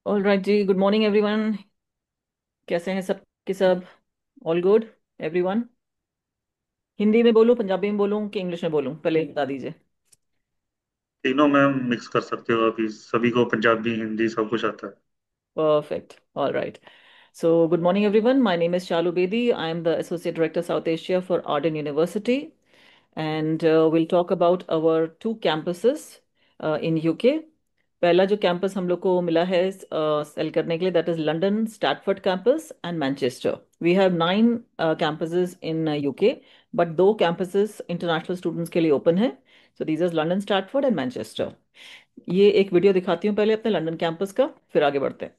All right जी, good morning everyone. कैसे हैं सब के सब? All good everyone. हिंदी में बोलूं, पंजाबी में बोलूं कि इंग्लिश में बोलूं, पहले बता दीजिए। तीनों में मिक्स कर सकते हो। अभी सभी को पंजाबी हिंदी सब कुछ आता है। Perfect. All right. So, good morning, everyone. My name is Shalu Bedi. I am the Associate Director South Asia for Arden University. And we'll talk about our two campuses in UK. पहला जो campus हम लोग को मिला है cell करने के लिए, that is London Stratford campus and Manchester. We have 9 campuses in UK, but दो कैंपसेस इंटरनेशनल स्टूडेंट्स के लिए ओपन है। So these is London Stratford and Manchester. ये एक वीडियो दिखाती हूँ पहले अपने लंदन कैंपस का, फिर आगे बढ़ते हैं।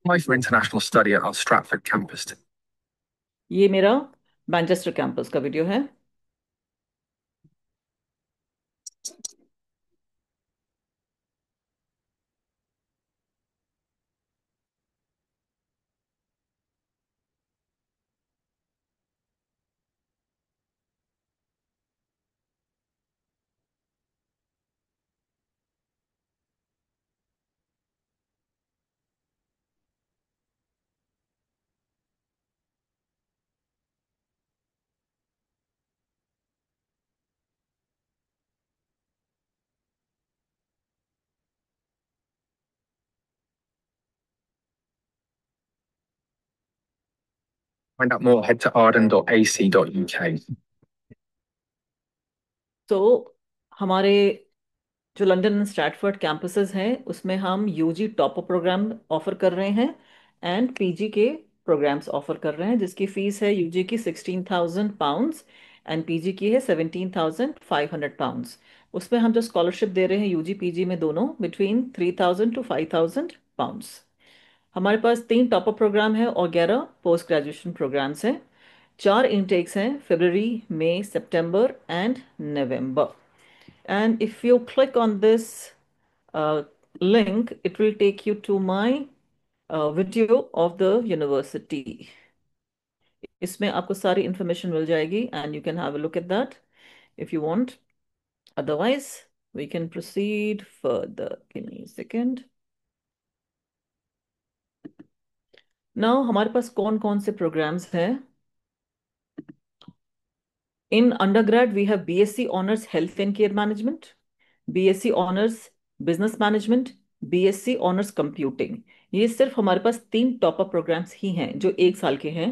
Apply for international study at our Stratford campus. ये मेरा मैनचेस्टर कैंपस का वीडियो है। Find out more, head to arden.ac.uk. तो हमारे जो लंदन स्ट्रैटफोर्ड कैंपसेस हैं उसमें हम UG top up program offer कर रहे हैं एंड पीजी के प्रोग्राम्स ऑफर कर रहे हैं, जिसकी फीस है यूजी की £16,000 एंड पीजी की है £17,500। उसमें हम जो स्कॉलरशिप दे रहे हैं यूजी पीजी में दोनों, बिटवीन £3,000 to £5,000। हमारे पास 3 टॉप अप प्रोग्राम है और 11 पोस्ट ग्रेजुएशन प्रोग्राम्स हैं। 4 इनटेक्स हैं, फरवरी, मई, सितंबर एंड नवंबर। And if you click on this link, it will take you to my video of the university. इसमें आपको सारी इंफॉर्मेशन मिल जाएगी and you can have a look at that if you want. Otherwise we can proceed further. Give me a second. Now हमारे पास कौन कौन से प्रोग्राम्स हैं? In undergrad we have BSc honours health and care management, BSc honours business management, BSc honours computing. ये सिर्फ हमारे पास 3 टॉप अप प्रोग्राम्स ही हैं जो 1 साल के हैं।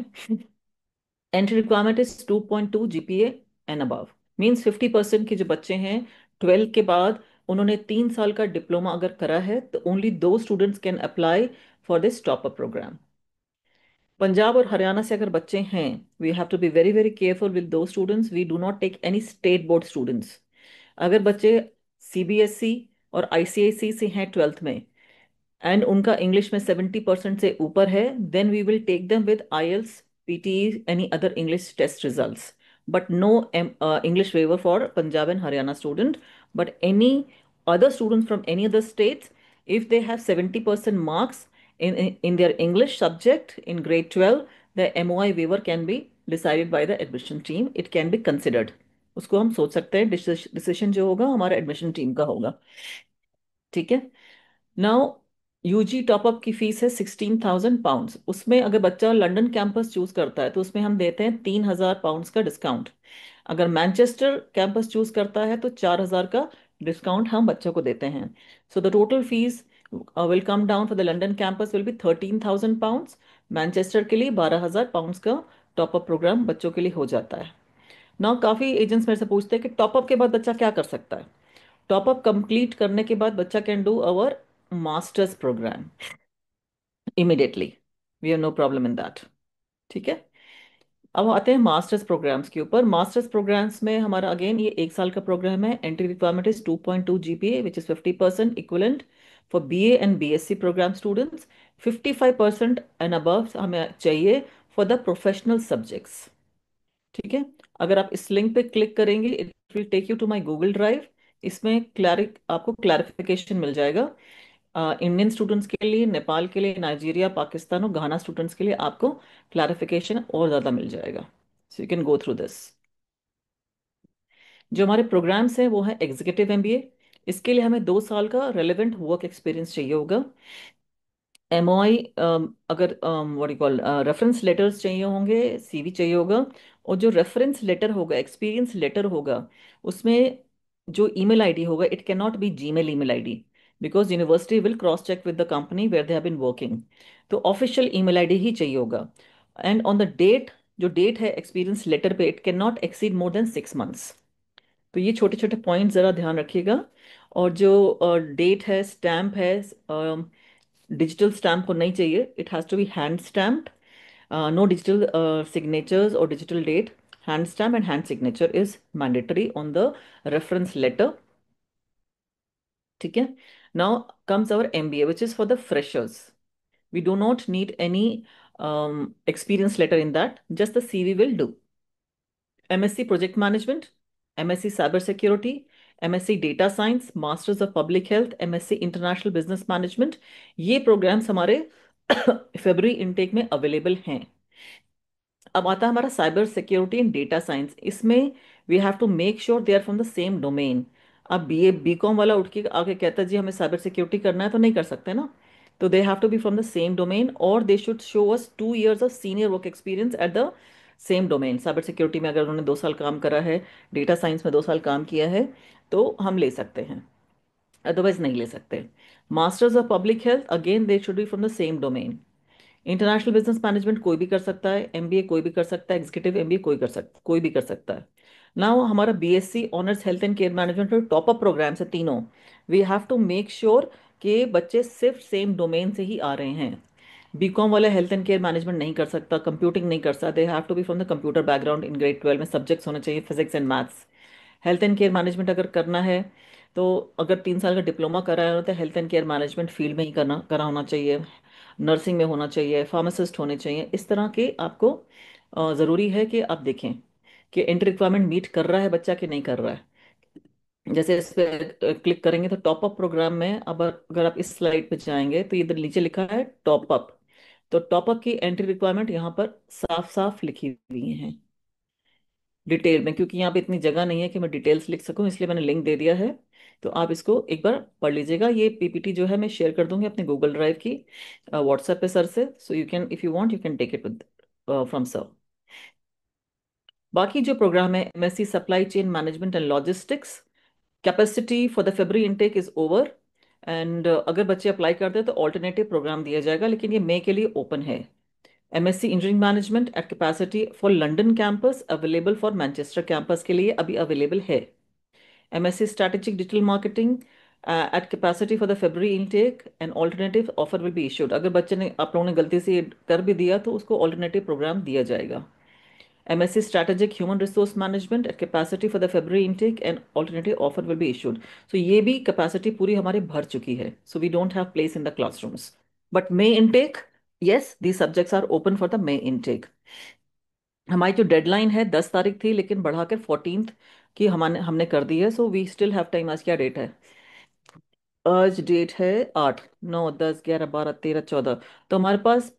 Entry requirement is 2.2 GPA and above. Means 50% के जो बच्चे हैं 12 के बाद, उन्होंने 3 साल का डिप्लोमा अगर करा है, तो only those students can apply for this top up programme. Punjab और हरियाणा से अगर बच्चे हैं, we have to be very very careful with those students. We do not take any state board students. अगर बच्चे सीबीएसई और आईसीएसई से हैं 12th में एंड उनका इंग्लिश में 70% से ऊपर है, then we will take them with IELTS, PT, any other English test results, but no English waiver for Punjab and Haryana student. But any other students from any other states, if they have 70% marks in their English subject in grade 12, the MOI waiver can be decided by the admission team. It can be considered. उसको हम सोच सकते हैं, decision जो होगा हमारा admission team का होगा। ठीक है। नाउ यूजी टॉपअप की फीस है £16,000। उसमें अगर बच्चा लंदन कैंपस चूज करता है तो उसमें हम देते हैं £3,000 का डिस्काउंट। अगर मैनचेस्टर कैंपस चूज करता है तो 4,000 का डिस्काउंट हम बच्चों को देते हैं। So the total fees will come down for the London campus will be £13,000। Manchester के लिए £12,000 का टॉपअप प्रोग्राम बच्चों के लिए हो जाता है। ना काफ़ी एजेंट्स मेरे से पूछते हैं कि टॉपअप के बाद बच्चा क्या कर सकता है। टॉपअप कंप्लीट करने के बाद बच्चा can do our masters program immediately. We have no problem in that. ठीक है। अब आते हैं मास्टर्स प्रोग्राम्स के ऊपर। मास्टर्स प्रोग्राम्स में हमारा अगेन ये 1 साल का प्रोग्राम है। Entry requirement is 2.2 GPA which is 50% equivalent for BA and BSc program students. 55% and above हमें चाहिए फॉर द प्रोफेशनल सब्जेक्ट्स। ठीक है। अगर आप इस लिंक पे क्लिक करेंगे it will take you to my Google drive. इसमें आपको क्लैरिफिकेशन मिल जाएगा। इंडियन स्टूडेंट्स के लिए, नेपाल के लिए, नाइजीरिया, पाकिस्तान और घाना स्टूडेंट्स के लिए आपको क्लैरिफिकेशन और ज़्यादा मिल जाएगा। सो you can go through this. जो हमारे प्रोग्राम्स हैं वो है एग्जीक्यूटिव MBA। इसके लिए हमें 2 साल का रेलेवेंट वर्क एक्सपीरियंस चाहिए होगा। MOI, अगर what you call reference letters चाहिए होंगे, CV चाहिए होगा। और जो रेफरेंस लेटर होगा, एक्सपीरियंस लेटर होगा, उसमें जो ईमेल आईडी होगा it can not be Gmail email ID because university will cross check with the company where they have been working. तो ऑफिशियल ईमेल आईडी ही चाहिए होगा। एंड ऑन द डेट, जो date है एक्सपीरियंस लेटर पे, it can not exceed more then 6 months. तो ये छोटे छोटे पॉइंट ज़रा ध्यान रखिएगा। और जो डेट है, स्टैम्प है, डिजिटल स्टैम्प को नहीं चाहिए, it has to be hand stamped. No digital signatures or digital date. Hand stamp and hand signature is mandatory on the reference letter. ठीक है। Now comes our MBA, which is for the freshers. We do not need any experience letter in that. Just the CV will do. MSc Project Management, MSc Cyber Security, MSc Data Science, Masters of Public Health, MSc International Business Management, ये programmes हमारे February intake में available हैं। अब आता है हमारा cyber security and data science. इसमें we have to make sure they are from the same domain. अब BA BCom वाला उठ के आगे कहता है जी हमें साइबर सिक्योरिटी करना है, तो नहीं कर सकते ना। तो they have to be from the same domain और they should show us 2 years of senior work experience at the same domain. Cyber security में अगर उन्होंने 2 साल काम करा है, डेटा साइंस में 2 साल काम किया है, तो हम ले सकते हैं, अदरवाइज नहीं ले सकते। Masters of public health, again they should be from the same domain. International business management कोई भी कर सकता है, MBA कोई भी कर सकता है, एग्जीक्यूटिव MBA कोई भी कर सकता है। नाउ हमारा BSc honours health and care management और टॉप अप प्रोग्राम्स है तीनों। We have to make sure कि बच्चे सिर्फ सेम डोमेन से ही आ रहे हैं। BCom वाला हेल्थ एंड केयर मैनेजमेंट नहीं कर सकता, कंप्यूटिंग नहीं कर सकता, they have to be from the computer background. In grade 12 में सब्जेक्ट्स होने चाहिए physics and maths. Health and care management अगर करना है तो अगर 3 साल का डिप्लोमा करा है तो health and care management field में ही करना करा होना चाहिए, नर्सिंग में होना चाहिए, फार्मासिस्ट होने चाहिए। इस तरह के आपको ज़रूरी है कि आप देखें कि एंट्री रिक्वायरमेंट मीट कर रहा है बच्चा कि नहीं कर रहा है। जैसे इस पे क्लिक करेंगे तो टॉप अप प्रोग्राम में, अब अगर आप इस स्लाइड पे जाएंगे तो इधर नीचे लिखा है टॉप अप। तो टॉप अप की एंट्री रिक्वायरमेंट यहाँ पर साफ साफ लिखी हुई है डिटेल में, क्योंकि यहाँ पे इतनी जगह नहीं है कि मैं डिटेल्स लिख सकूं, इसलिए मैंने लिंक दे दिया है। तो आप इसको एक बार पढ़ लीजिएगा। ये PPT जो है मैं शेयर कर दूंगी अपने गूगल ड्राइव की व्हाट्सएप पे सर से। So you can, if you want, you can take it with from sir. बाकी जो प्रोग्राम है MSc supply chain management and logistics, capacity for the February intake is over. And अगर बच्चे apply करते हैं तो ऑल्टरनेटिव प्रोग्राम दिया जाएगा, लेकिन ये मई के लिए ओपन है। MSc engineering management at capacity for London campus, available for Manchester campus के लिए अभी अवेलेबल है। MSc strategic digital marketing at capacity for the February intake, and alternative offer will be issued. अगर बच्चे ने, आप लोगों ने गलती से ये कर भी दिया तो उसको ऑल्टरनेटिव प्रोग्राम दिया जाएगा। MSc strategic human resource management at capacity for the February intake and alternative offer will be issued. So ये भी कैपेसिटी पूरी हमारी भर चुकी है, so we don't have place in the classrooms. But May intake, yes, these subjects are open for the May intake. हमारी जो deadline है 10 तारीख थी, लेकिन बढ़ाकर 14th की हमने हमने कर दी है। So we still have time. आज क्या डेट है? आज डेट है 8, 9, 10, 11, 12, 13, 14। तो हमारे पास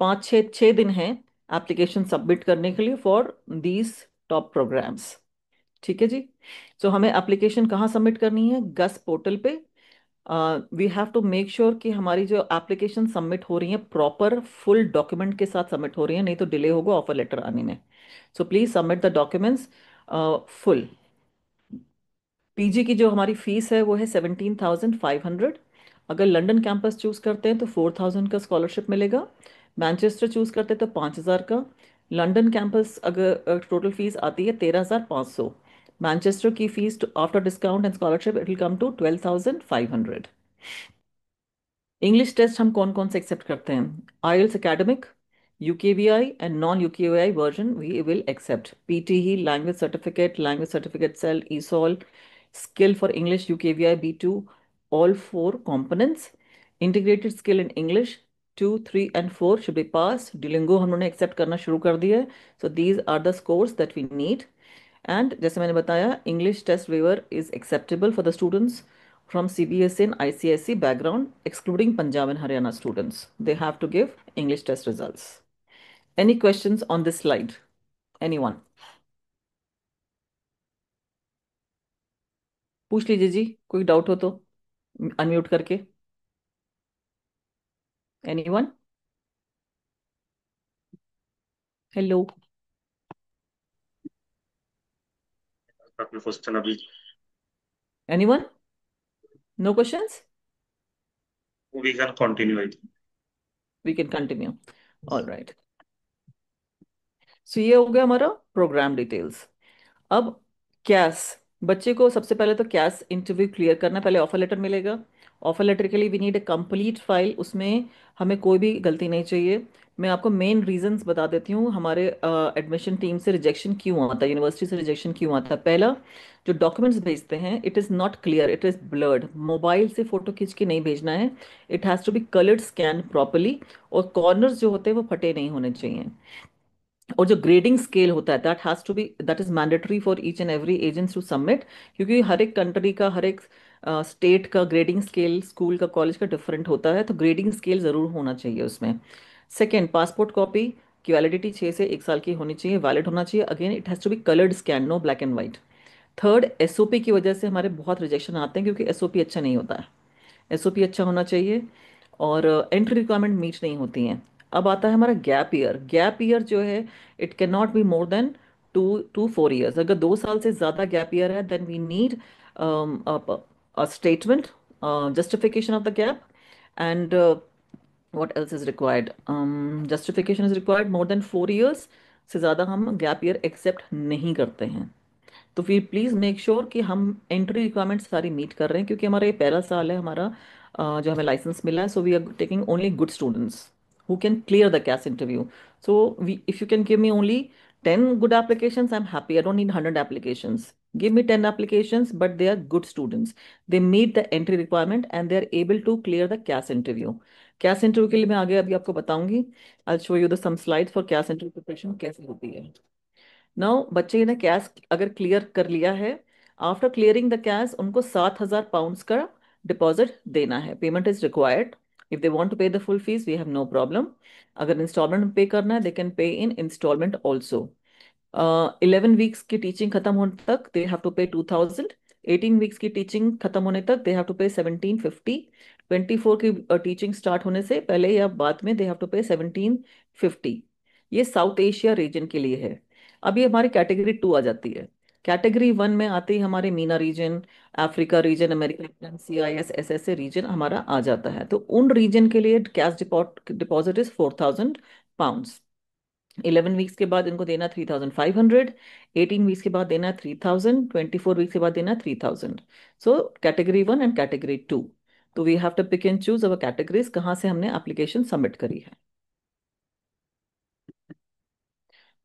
5, 6 दिन हैं एप्लीकेशन सबमिट करने के लिए फॉर दीज टॉप प्रोग्राम्स। ठीक है जी। सो हमें एप्लीकेशन कहाँ सबमिट करनी है? गस पोर्टल पे। We have to make sure कि हमारी जो एप्लीकेशन सबमिट हो रही है प्रॉपर फुल डॉक्यूमेंट के साथ सबमिट हो रही है, नहीं तो डिले होगा ऑफर लेटर आने में। So please submit the documents full. PG की जो हमारी फीस है वो है 17,500। अगर लंदन कैंपस चूज करते हैं तो 4,000 का स्कॉलरशिप मिलेगा। मैनचेस्टर चूज करते हैं तो 5,000 का। लंदन कैंपस अगर टोटल फीस आती है 13,500। मैनचेस्टर की फीस after discount and scholarship it will come to 12,500। English test हम कौन कौन से एक्सेप्ट करते हैं? IELTS academic, UKVI and non-UKVI version we will accept. PTE, language certificate cell, ESOL, skill for English, UKVI B2, all four components. Integrated skill in English, 2, 3 and 4 should be passed. Duolingo हम लोगों ने accept करना शुरू कर दिया है. So these are the scores that we need. And जैसे मैंने बताया, English test waiver is acceptable for the students from CBSE and ICSE background, excluding Punjab and Haryana students. They have to give English test results. Any questions on this slide? Anyone? पूछ लीजिए जी, कोई doubt हो तो unmute करके. Anyone? Hello? काफी question अभी. Anyone? No questions? We can continue I think. We can continue. All right. So ये हो गया हमारा प्रोग्राम डिटेल्स. अब कैस, बच्चे को सबसे पहले तो कैस इंटरव्यू क्लियर करना. पहले ऑफर लेटर मिलेगा. ऑफर लेटर के लिए we need a complete file. उसमें हमें कोई भी गलती नहीं चाहिए. मैं आपको मेन रीजंस बता देती हूँ हमारे एडमिशन टीम से रिजेक्शन क्यों आता है, यूनिवर्सिटी से रिजेक्शन क्यों आता है. पहला, जो डॉक्यूमेंट्स भेजते हैं it is not clear, it is blurred. Mobile से फ़ोटो खींच के नहीं भेजना है. It has to be coloured scan properly. और कॉर्नर्स जो होते हैं वो फटे नहीं होने चाहिए. और जो ग्रेडिंग स्केल होता है that has to be, that is mandatory for each and every agents to submit. क्योंकि हर एक कंट्री का, हर एक स्टेट का ग्रेडिंग स्केल, स्कूल का, कॉलेज का डिफरेंट होता है. तो ग्रेडिंग स्केल ज़रूर होना चाहिए उसमें. सेकेंड, पासपोर्ट कॉपी की वैलिडिटी 6 से 1 साल की होनी चाहिए, वैलिड होना चाहिए. Again it has to be coloured scan, no black and white. Third, SOP की वजह से हमारे बहुत रिजेक्शन आते हैं क्योंकि एसओपी अच्छा नहीं होता है. एसओपी अच्छा होना चाहिए. और एंट्री रिक्वायरमेंट मीट नहीं होती हैं. अब आता है हमारा गैप ईयर. गैप ईयर जो है it can not be more than 2 to 4 years. अगर 2 साल से ज़्यादा गैप ईयर है then we need a statement, justification of the gap. And what else is required? Justification is required. More than 4 years से ज़्यादा हम गैप ईयर एक्सेप्ट नहीं करते हैं. तो फिर प्लीज़ मेक श्योर कि हम एंट्री रिक्वायरमेंट्स सारी मीट कर रहे हैं क्योंकि हमारा ये पहला साल है हमारा जो हमें लाइसेंस मिला है. So we are taking only good students who can clear the CAS interview. So we, if you can give me only 10 good applications, I'm happy. I don't need 100 applications. Give me 10 applications, but they are good students. They meet the entry requirement and they are able to clear the CAS interview. CAS interview के लिए मैं आगे अभी आपको बताऊंगी. I'll show you the some slides for CAS interview preparation कैसे होती है. नाउ बच्चे ने कैश अगर क्लियर कर लिया है, आफ्टर क्लियरिंग द कैश उनको 7,000 पाउंड्स का डिपॉजिट देना है. Payment is required. If they want to pay the full fees we have no problem. अगर इंस्टॉलमेंट में पे करना है they can pay in instalment also. 11 weeks की टीचिंग खत्म होने तक दे हैव टू पे 2,000. 18 वीक्स की टीचिंग खत्म होने तक दे हैव टू पे 1,750. 24 की टीचिंग स्टार्ट होने से पहले या बाद में दे हैव टू पे 1,750. ये साउथ एशिया रीजन के लिए है. अभी हमारी कैटेगरी 2 आ जाती है. कैटेगरी 1 में आते ही हमारे MENA region, Africa region, America, CIS, SSA region हमारा आ जाता है. तो उन रीजन के लिए cash deposit is 4,000 pounds. 11 weeks के बाद इनको देना 3,500. 18 वीक्स के बाद देना 3,000. 24 वीक्स के बाद देना 3,000. सो कैटेगरी 1 एंड कैटेगरी 2. तो we have to pick and choose our categories कहाँ से हमने एप्लीकेशन सबमिट करी है.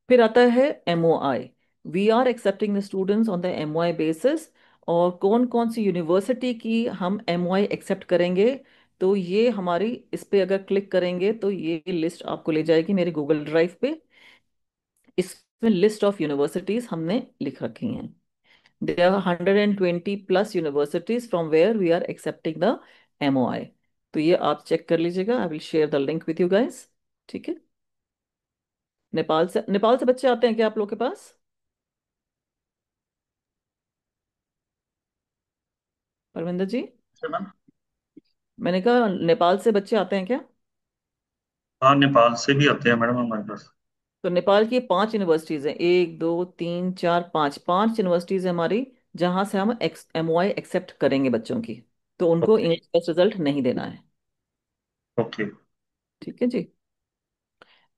फिर आता है MOI. We are accepting the students on the MOI basis. और कौन कौन सी यूनिवर्सिटी की हम MOI एक्सेप्ट करेंगे, तो ये हमारी इस पे अगर क्लिक करेंगे तो ये लिस्ट आपको ले जाएगी मेरे गूगल ड्राइव पे. इसमें लिस्ट ऑफ यूनिवर्सिटीज हमने लिख रखी हैं. There are 120+ universities from where we are accepting the MOI. तो ये आप चेक कर लीजिएगा. I will share the link with you guys. ठीक है. नेपाल से बच्चे आते हैं क्या आप लोग के पास? परविंदर जी, मैम. मैंने कहा नेपाल से बच्चे आते हैं क्या? हाँ, नेपाल से भी आते हैं मैडम हमारे पास. तो नेपाल की 5 यूनिवर्सिटीज हैं. 1, 2, 3, 4, 5, 5 यूनिवर्सिटीज है हमारी जहां से हम MOI एक्सेप्ट करेंगे बच्चों की. तो उनको ओके. इंग्लिश टेस्ट रिजल्ट नहीं देना है. ओके. ठीक है जी.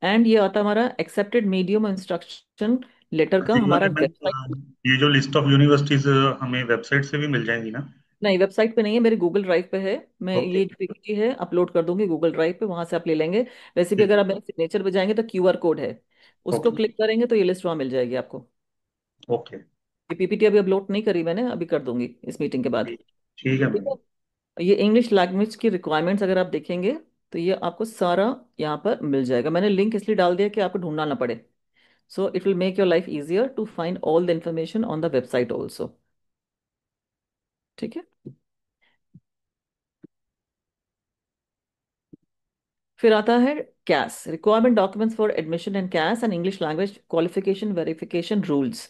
एंड ये आता है हमारा एक्सेप्टेड मीडियम इंस्ट्रक्शन लेटर का ये हमारा वाले मैम, वेबसाइट. ये जो लिस्ट ऑफ यूनिवर्सिटीज हमें वेबसाइट से भी मिल जाएंगी ना? नहीं, वेबसाइट पे नहीं है, मेरे गूगल ड्राइव पे है। मैं ओके। ये जो पीपीटी है अपलोड कर दूंगी गूगल ड्राइव पे, वहां से आप ले लेंगे। वैसे भी ठीक अगर है। आप मेरे सिग्नेचर पे जाएंगे तो क्यूआर कोड है, उसको ओके। क्लिक करेंगे तो ये लिस्ट वहां मिल जाएगी आपको। ओके। ये पीपीटी अभी अपलोड नहीं करी मैंने, अभी कर दूंगी इस मीटिंग के बाद। ठीक। ठीक है ठीक मैम। है। ये इंग्लिश लैंग्वेज की रिक्वायरमेंट्स अगर आप देखेंगे तो ये आपको सारा यहाँ पर मिल जाएगा। मैंने लिंक इसलिए डाल दिया कि आपको ढूंढना ना पड़े। So it will make your life easier to find all the information on the website also. ठीक है। फिर आता है CAS, requirement documents for admission and CAS and English language qualification verification rules.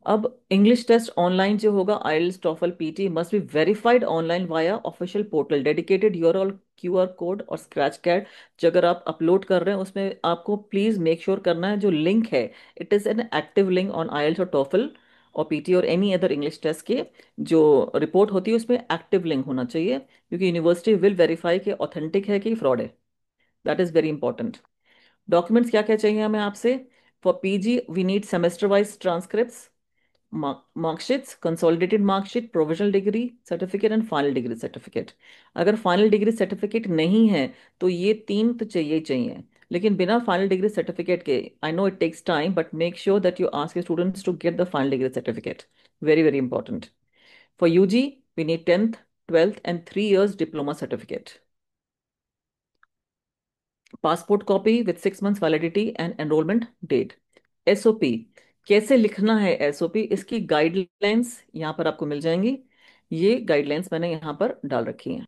अब इंग्लिश टेस्ट ऑनलाइन जो होगा, IELTS TOEFL PTE, must be verified online via official portal dedicated URL QR code और scratch card. जो अगर आप upload कर रहे हैं उसमें आपको प्लीज मेक श्योर करना है जो लिंक है it is an active link on IELTS और टॉफल और पीटी और एनी अदर इंग्लिश टेस्ट के जो रिपोर्ट होती है उसमें एक्टिव लिंक होना चाहिए, क्योंकि यूनिवर्सिटी विल वेरीफाई कि ऑथेंटिक है कि फ्रॉड है। That is very important. Documents क्या क्या चाहिए हमें आपसे? For PG we need semester wise transcripts, marksheets, consolidated marksheet, provisional degree certificate and final degree certificate. अगर फाइनल डिग्री सर्टिफिकेट नहीं है तो ये तीन तो चाहिए ही चाहिए। लेकिन बिना फाइनल डिग्री सर्टिफिकेट के, I know it takes time, but make sure that you ask students to get the final degree certificate. Very very important. For UG we need 10th 12th and 3 years diploma certificate. Passport copy with 6 months validity and enrolment date. SOP, कैसे लिखना है SOP, इसकी guidelines यहाँ पर आपको मिल जाएंगी। ये guidelines मैंने यहाँ पर डाल रखी हैं,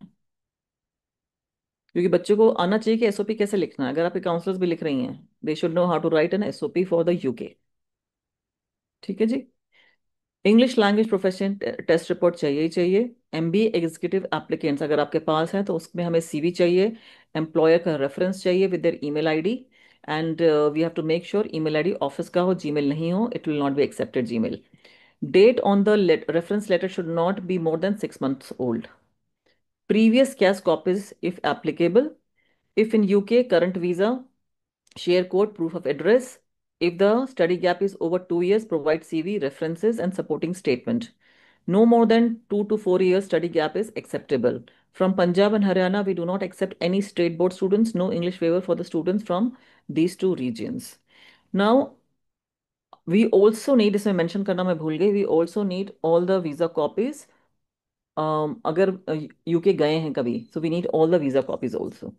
क्योंकि बच्चों को आना चाहिए कि एसओपी कैसे लिखना है। अगर आपके काउंसलर्स भी लिख रही हैं, they should know how to write an SOP for the UK. ठीक है जी। English language profession test report चाहिए ही चाहिए। एमबीए एग्जीक्यूटिव एप्लीकेंट्स अगर आपके पास हैं तो उसमें हमें सीवी चाहिए, एम्प्लॉयर का रेफरेंस चाहिए with their email ID, and we have to make sure email ID office का हो, जीमेल नहीं हो, it will not be accepted Gmail. Date on the reference letter should not be more than 6 months old. Previous CAS copies if applicable. If in UK, current visa, share code, proof of address. If the study gap is over 2 years, provide CV, references, and supporting statement. No more than 2 to 4 years study gap is acceptable. From Punjab and Haryana, we do not accept any state board students. No English waiver for the students from these two regions. Now, we also need, इसमें mention करना मैं भूल गई, we also need all the visa copies. अगर UK गए हैं कभी, so we need all the visa copies also.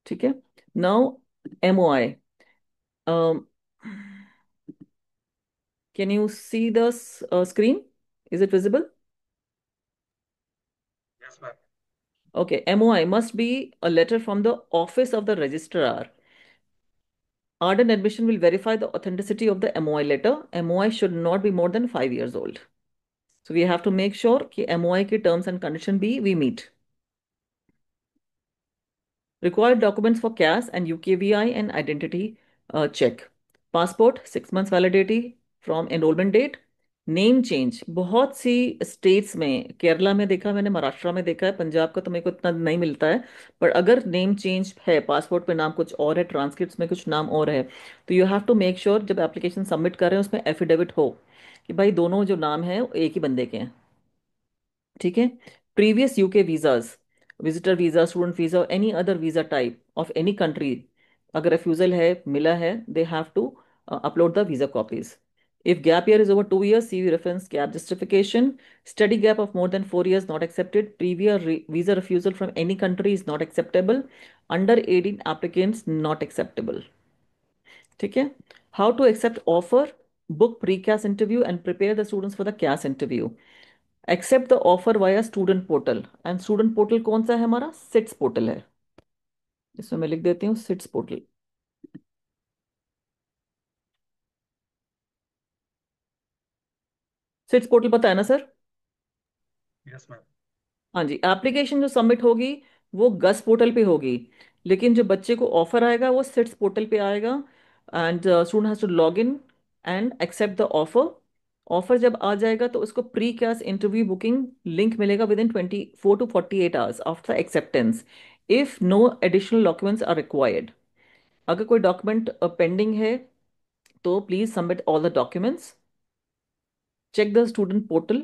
ठीक है। Now, MOI. Um, can you see the screen? Is it visible? Yes ma'am. Okay, MOI must be a letter from the office of the registrar. Ardent admission will verify the authenticity of the MOI letter. MOI should not be more than 5 years old. So we have to make sure कि MOI के terms and condition भी we meet. Required documents for CAS and UKVI and identity check. Passport, 6 months validity from enrollment date. Name change, बहुत सी states में, केरला में देखा मैंने, महाराष्ट्र में देखा है, पंजाब का तो मेरे को इतना नहीं मिलता है। पर अगर नेम चेंज है, पासपोर्ट पे नाम कुछ और है, ट्रांसक्रिप्ट्स में कुछ नाम और है, तो you have to make sure जब एप्लीकेशन सबमिट कर रहे हैं उसमें एफिडेविट हो कि भाई दोनों जो नाम है वो एक ही बंदे के हैं। ठीक है। Previous UK visas, visitor visa, student visa, any other visa type of any country, अगर रिफ्यूजल है, मिला है, they have to upload the visa copies. If gap year is over 2 years, CV reference gap justification. Study gap of more than 4 years not accepted. Previous visa refusal from any country is not acceptable. Under 18 applicants not acceptable. ठीक है। How to accept offer? Book pre-CAS interview and prepare the students for the CAS interview. Accept the offer via student portal, and student portal कौन सा है हमारा? Seats portal है। इसमें मैं लिख देती हूँ सिट्स पोर्टल। सिट्स पोर्टल पता है ना सर? Yes ma'am. हाँ जी। एप्लीकेशन जो सबमिट होगी वो गस पोर्टल पे होगी, लेकिन जो बच्चे को ऑफर आएगा वो सिट्स पोर्टल पे आएगा, and student has to log in and accept the offer. Offer जब आ जाएगा तो उसको pre CAS interview booking link मिलेगा within 24 to 48 hours after acceptance, if no additional documents are required. अगर कोई डॉक्यूमेंट पेंडिंग है तो please submit all the documents. check the student portal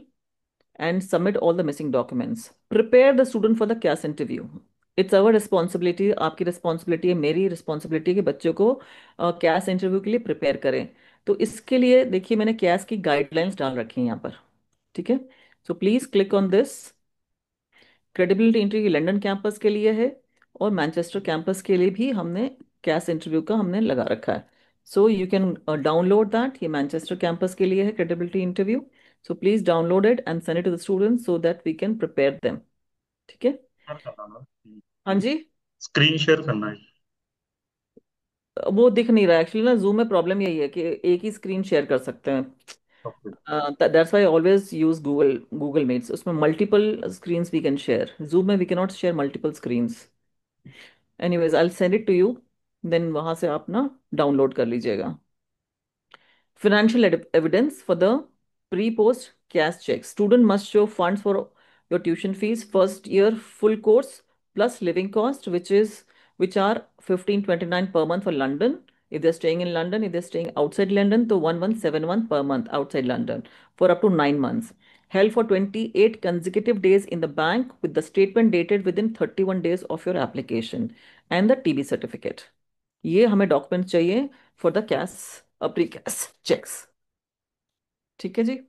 and submit all the missing documents. Prepare the student for the CAS interview. It's our responsibility, आपकी responsibility है, मेरी responsibility है कि बच्चों को CAS इंटरव्यू के लिए प्रिपेयर करें। तो इसके लिए देखिए मैंने CAS की गाइडलाइंस डाल रखी हैं यहाँ पर। ठीक है, so please click on this. Credibility interview London campus के लिए है और मैनचेस्टर कैंपस के लिए भी हमने कैस इंटरव्यू का हमने लगा रखा है। So you can download that. ये मैनचेस्टर कैंपस के लिए है credibility interview. So please download it and send it to the students so that we can prepare them. ठीक है। शेयर करना ना, हाँ जी। स्क्रीन शेयर करना है। वो दिख नहीं रहा एक्चुअली ना, जूम में प्रॉब्लम यही है कि एक ही स्क्रीन शेयर कर सकते हैं। Okay. That's why always use Google Google Meets, उसमें multiple screens we can share, Zoom में we can not share multiple screens. Anyways I send it to you, then वहां से आप ना डाउनलोड कर लीजिएगा। Financial evidence for the pre-post cash check. Student must show funds for your tuition fees, first year full course plus living cost, which are 1529 per month for London. If they're staying in London, if they're staying outside London, to 1171 per month outside London for up to 9 months. Held for 28 consecutive days in the bank with the statement dated within 31 days of your application and the TB certificate. ये हमें document चाहिए for the CAS pre CAS checks. ठीक है जी।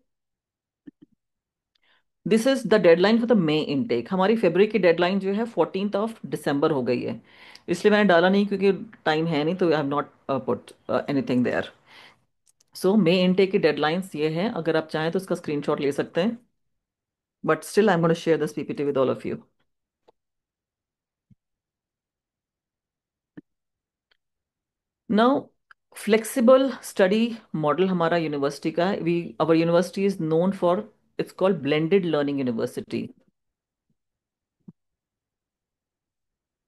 This is the deadline for the May intake. हमारी February की deadline जो है 14 दिसंबर हो गई है, इसलिए मैंने डाला नहीं क्योंकि टाइम है नहीं, तो I have not put anything there. So May intake की डेडलाइंस ये हैं, अगर आप चाहें तो उसका स्क्रीनशॉट ले सकते हैं, but still I am gonna share this PPT with all of you. Now flexible study model हमारा यूनिवर्सिटी का है। We our university is known for, it's called blended learning university.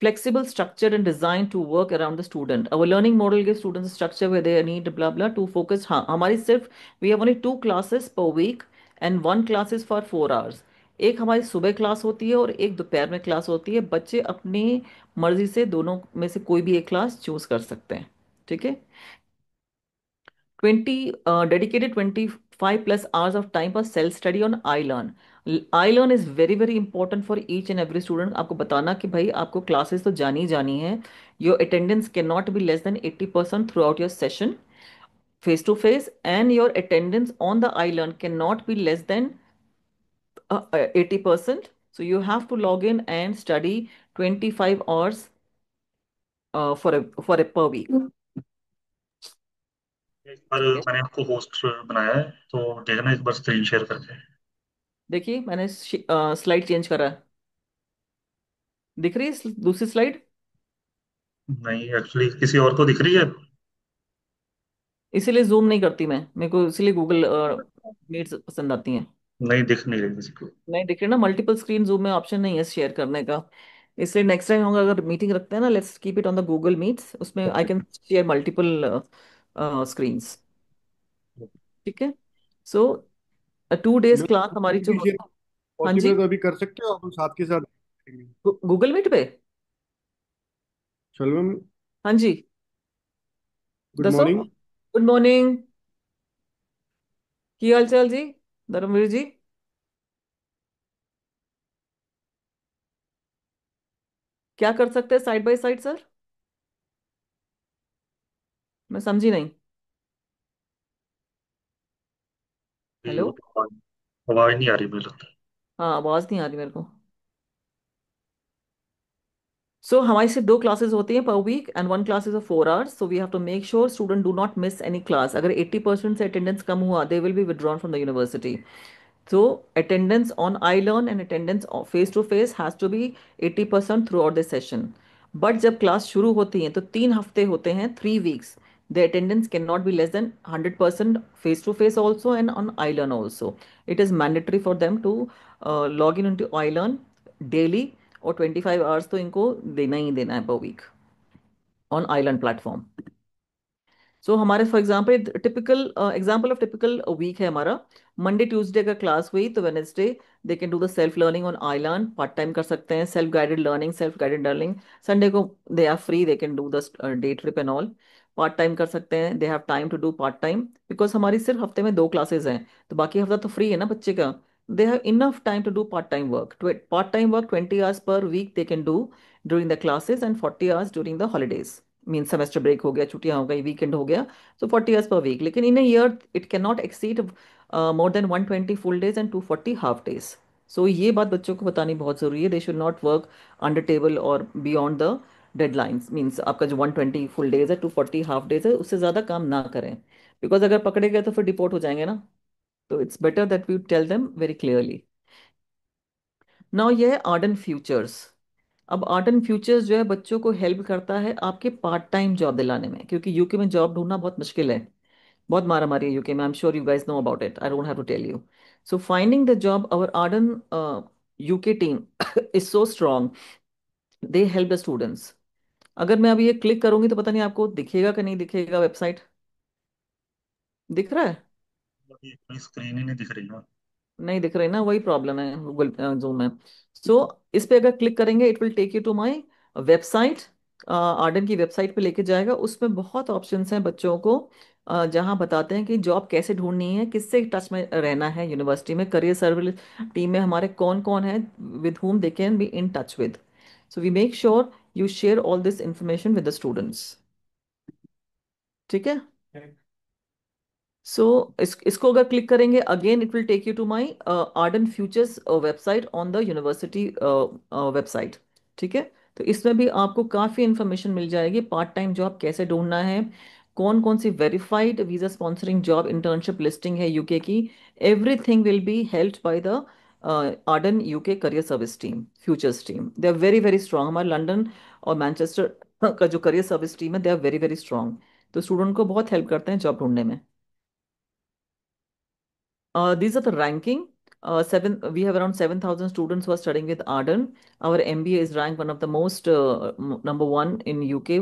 Flexible structure and design to work around the student. Our learning model gives students a structure where they need blah blah to focus. हाँ हमारी सिर्फ, we have only 2 classes per week and 1 class is for 4 hours. एक हमारी सुबह class होती है और एक दोपहर में क्लास होती है। बच्चे अपनी मर्जी से दोनों में से कोई भी एक क्लास चूज कर सकते हैं। ठीक है। 20 dedicated 25+ hours of time for self study on iLearn. iLearn is very very important for each and every student। आपको बताना कि भाई आपको क्लासेस तो जानी ही जानी है। Your attendance can not be less than 80% through out your session face to face, and your attendance on the iLearn cannot be less than 80%. So you have to log in and study 25 hours for a per week। एक बार ठीक है। मैंने आपको host बनाया है, तो देखना एक बार स्क्रीन शेयर करके। देखिए मैंने स्लाइड चेंज करा है, दिख रही है दूसरी स्लाइड। नहीं, एक्चुअली किसी और को दिख रही है। इसीलिए जूम नहीं करती मैं, मेरे को इसीलिए गूगल मीट्स पसंद आती हैं। नहीं, दिख नहीं रही किसी को। नहीं दिख रही ना, मल्टीपल स्क्रीन जूम में ऑप्शन नहीं है शेयर करने का। इसलिए नेक्स्ट टाइम होगा अगर मीटिंग रखते हैं ना, let's keep it on the Google Meets, उसमें I okay. Can share multiple screens. ठीक है। सो 2 days मैम क्लास हमारी जो शेयर होती है। हाँ पॉसिबल जी। है तो अभी कर सकते हो, अपन साथ के साथ करेंगे। गूगल मीट पे। चलो मैम। हाँ जी। गुड दसो। मॉर्निंग। Good morning. की हाल चाल जी धर्मवीर जी। क्या कर सकते हैं साइड बाय साइड सर? मैं समझी नहीं। ये हेलो। वो आवाज नहीं आ रही मुझे लगता हाँ आवाज नहीं आ रही मेरे को। सो हमारी सिर्फ 2 क्लासेस होती हैं per week and 1 class is 4 hours। So we have to make sure student do not miss any class. अगर 80% से अटेंडेंस कम हुआ they will be withdrawn from the university. So attendance on iLearn and attendance face to face has to be 80% throughout the session. But जब class शुरू होती हैं तो 3 हफ्ते होते हैं, 3 weeks। The attendance cannot be less than 100% face to face also and on iLearn also. It is mandatory for them to log in into iLearn daily, और 25 hours तो इनको देना ही देना है per week on iLearn platform. So हमारे for example typical example of typical week है हमारा। Monday Tuesday का क्लास हुई तो Wednesday they can do the self learning on iLearn, part time कर सकते हैं सेल्फ गाइडेड लर्निंग। संडे को they are free, they can do the day trip and all. Part time कर सकते हैं, they have time to do part time, because हमारी सिर्फ हफ्ते में 2 क्लासेस हैं, तो बाकी हफ्ता तो फ्री है ना बच्चे का। They have enough time to do part time work. Part time work 20 hours per week they can do during the classes, and 40 hours during the holidays. Mean semester break हो गया, छुट्टियां हो गई, वीकेंड हो गया, so 40 hours per week. लेकिन इन a year it cannot exceed more than 120 full days and 240 half days. So ये बात बच्चों को बतानी बहुत ज़रूरी है। They should not work under table और बियॉन्ड द डेडलाइंस। मीन्स आपका जो 120 फुल डेज है, 240 हाफ डेज है, उससे ज़्यादा काम ना करें, बिकॉज अगर पकड़े गए तो फिर डिपोर्ट हो जाएंगे ना। तो it's better that we tell them very clearly. Now ये है आर्डन फ्यूचर्स। अब आर्डन फ्यूचर्स जो है बच्चों को हेल्प करता है आपके पार्ट टाइम जॉब दिलाने में, क्योंकि यूके में जॉब ढूंढना बहुत मुश्किल है। बहुत मारा मारी है यूके में। I am sure you guys know about it, I don't have to tell you. So finding the job, our Arden UK team is so strong, they help the students. अगर मैं अभी ये क्लिक करूंगी तो पता नहीं आपको दिखेगा कि नहीं दिखेगा, वेबसाइट दिख रहा है? अभी अपनी स्क्रीन ही नहीं दिख रही ना। नहीं दिख रही ना, वही प्रॉब्लम है गूगल जूम में। सो इस पे अगर क्लिक करेंगे it will take you to my website. Arden की वेबसाइट पे लेके जाएगा। उसमें बहुत ऑप्शंस हैं बच्चों को, जहाँ बताते हैं कि जॉब कैसे ढूंढनी है, किससे टच में रहना है यूनिवर्सिटी में। करियर सर्विस टीम में हमारे कौन कौन है with whom they can be in touch with. So we make sure you share all this information with the students. ठीक है। सो इसको अगर क्लिक करेंगे again it will take you to my Arden futures website on the university website. ठीक है। तो इसमें भी आपको काफ़ी इंफॉर्मेशन मिल जाएगी, पार्ट टाइम जॉब कैसे ढूंढना है, कौन कौन सी verified visa sponsoring job internship listing है यूके की। Everything will be helped by the Arden UK career service team, futures team. They are very very strong. हमारे लंदन और मैनचेस्टर का जो करियर सर्विस टीम है, they are very very strong. तो student को बहुत हेल्प करते हैं जॉब ढूंढने में। These are the ranking. We have around 7,000 students who are studying with Arden. Our MBA is ranked one of the most number one in UK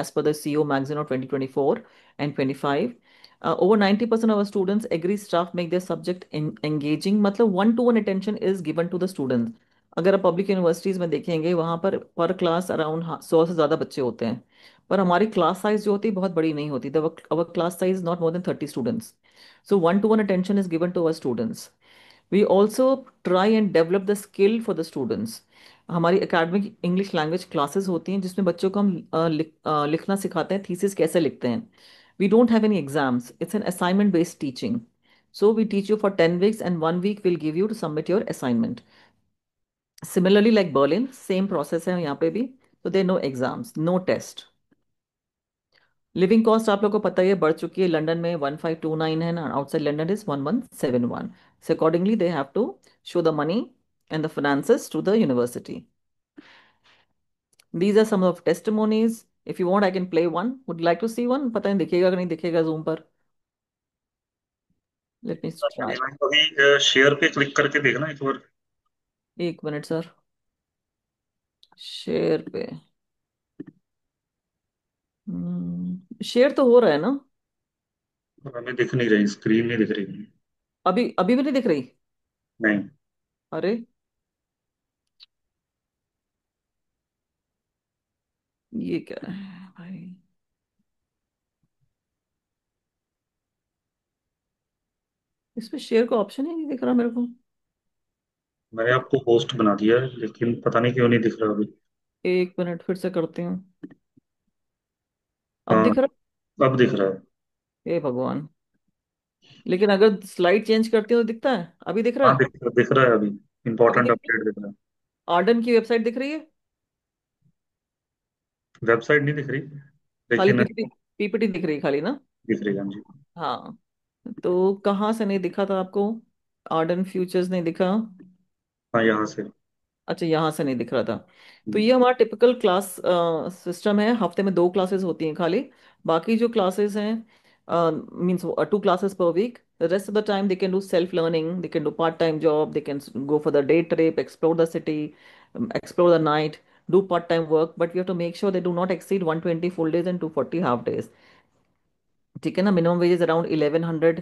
as per the CEO magazine of 2024 and 25. Over 90% of our students agree staff make their subject engaging. मतलब one to one attention is given to the students. अगर आप public universities में देखेंगे वहाँ पर class around 100 से ज़्यादा बच्चे होते हैं, पर हमारी क्लास साइज जो होती है बहुत बड़ी नहीं होती। Our class size not more than 30 students. So one-to-one attention is given to our students. We also try and develop the skill for the students. हमारी एकेडमिक इंग्लिश लैंग्वेज क्लासेस होती हैं जिसमें बच्चों को हम लिखना सिखाते हैं, थीसिस कैसे लिखते हैं। We don't have any exams, it's an assignment based teaching. So we teach you for 10 weeks and 1 week will give you to submit your assignment. Similarly like Berlin same process है यहाँ पे भी। तो there no exams, no test. Living cost आप लोग को पता ही है, बढ़ चुकी है। लंदन में 1529 है ना, outside London is 1171। So accordingly they have to show the money and the finances to the university. These are some of testimonies. If you want I can play one, would like to see one? पता नहीं दिखेगा कि नहीं दिखेगा Zoom पर। Let me try. अभी share पे click करके देखना एक बार। एक मिनट सर। शेयर पे शेयर तो हो रहा है ना? हमें दिख नहीं रही, स्क्रीन नहीं दिख रही। अभी अभी भी नहीं दिख रही? नहीं। अरे ये क्या है भाई? इसमें शेयर का ऑप्शन ही नहीं दिख रहा मेरे को। मैंने आपको होस्ट बना दिया है लेकिन पता नहीं क्यों नहीं दिख रहा अभी। एक मिनट फिर से करती हूँ। अब हाँ, दिख रहा अब दिख रहा है। है? हे भगवान। लेकिन अगर स्लाइड चेंज करती हूँ तो दिखता है? अभी दिख रहा हाँ, है? दिख रहा है अभी। अभी इंपॉर्टेंट दिख रही अपडेट दिख रहा है। है? आर्डन की वेबसाइट दिख रही है? वेबसाइट नहीं दिख रही खाली लेकिन पीपीटी, पीपीटी दिख रही है खाली ना? दिख रही है, हाँ जी। हाँ। तो कहाँ से नहीं दिखा था आपको? आर्डन फ्यूचर्स नहीं दिखा? हाँ, यहाँ से। अच्छा यहाँ से नहीं दिख रहा था। तो ये हमारा टिपिकल क्लास सिस्टम है। हफ्ते में 2 क्लासेस होती हैं खाली। बाकी जो क्लासेस हैं means 2 classes per week. The rest of the time they can do self learning, they can do part time job, they can go for the day trip, explore the city, explore the night, do part time work, but we have to make sure they do not exceed 120 full days and 240 half days. ठीक है ना। Minimum wage around 1100,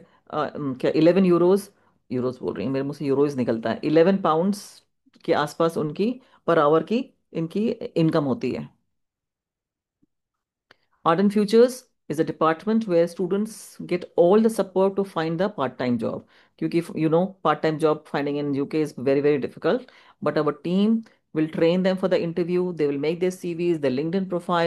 क्या 11 euros, euros बोल रही हूँ, मेरे मुंह से यूरोज निकलता है, 11 पाउंड्स के आसपास उनकी पर आवर की इनकी इनकम होती है। Art and futures is a department where students get all the support to find the part-time job. Because part-time job finding in UK is very, very difficult. But our team will train them for the interview. They will make their CVs, their LinkedIn profile.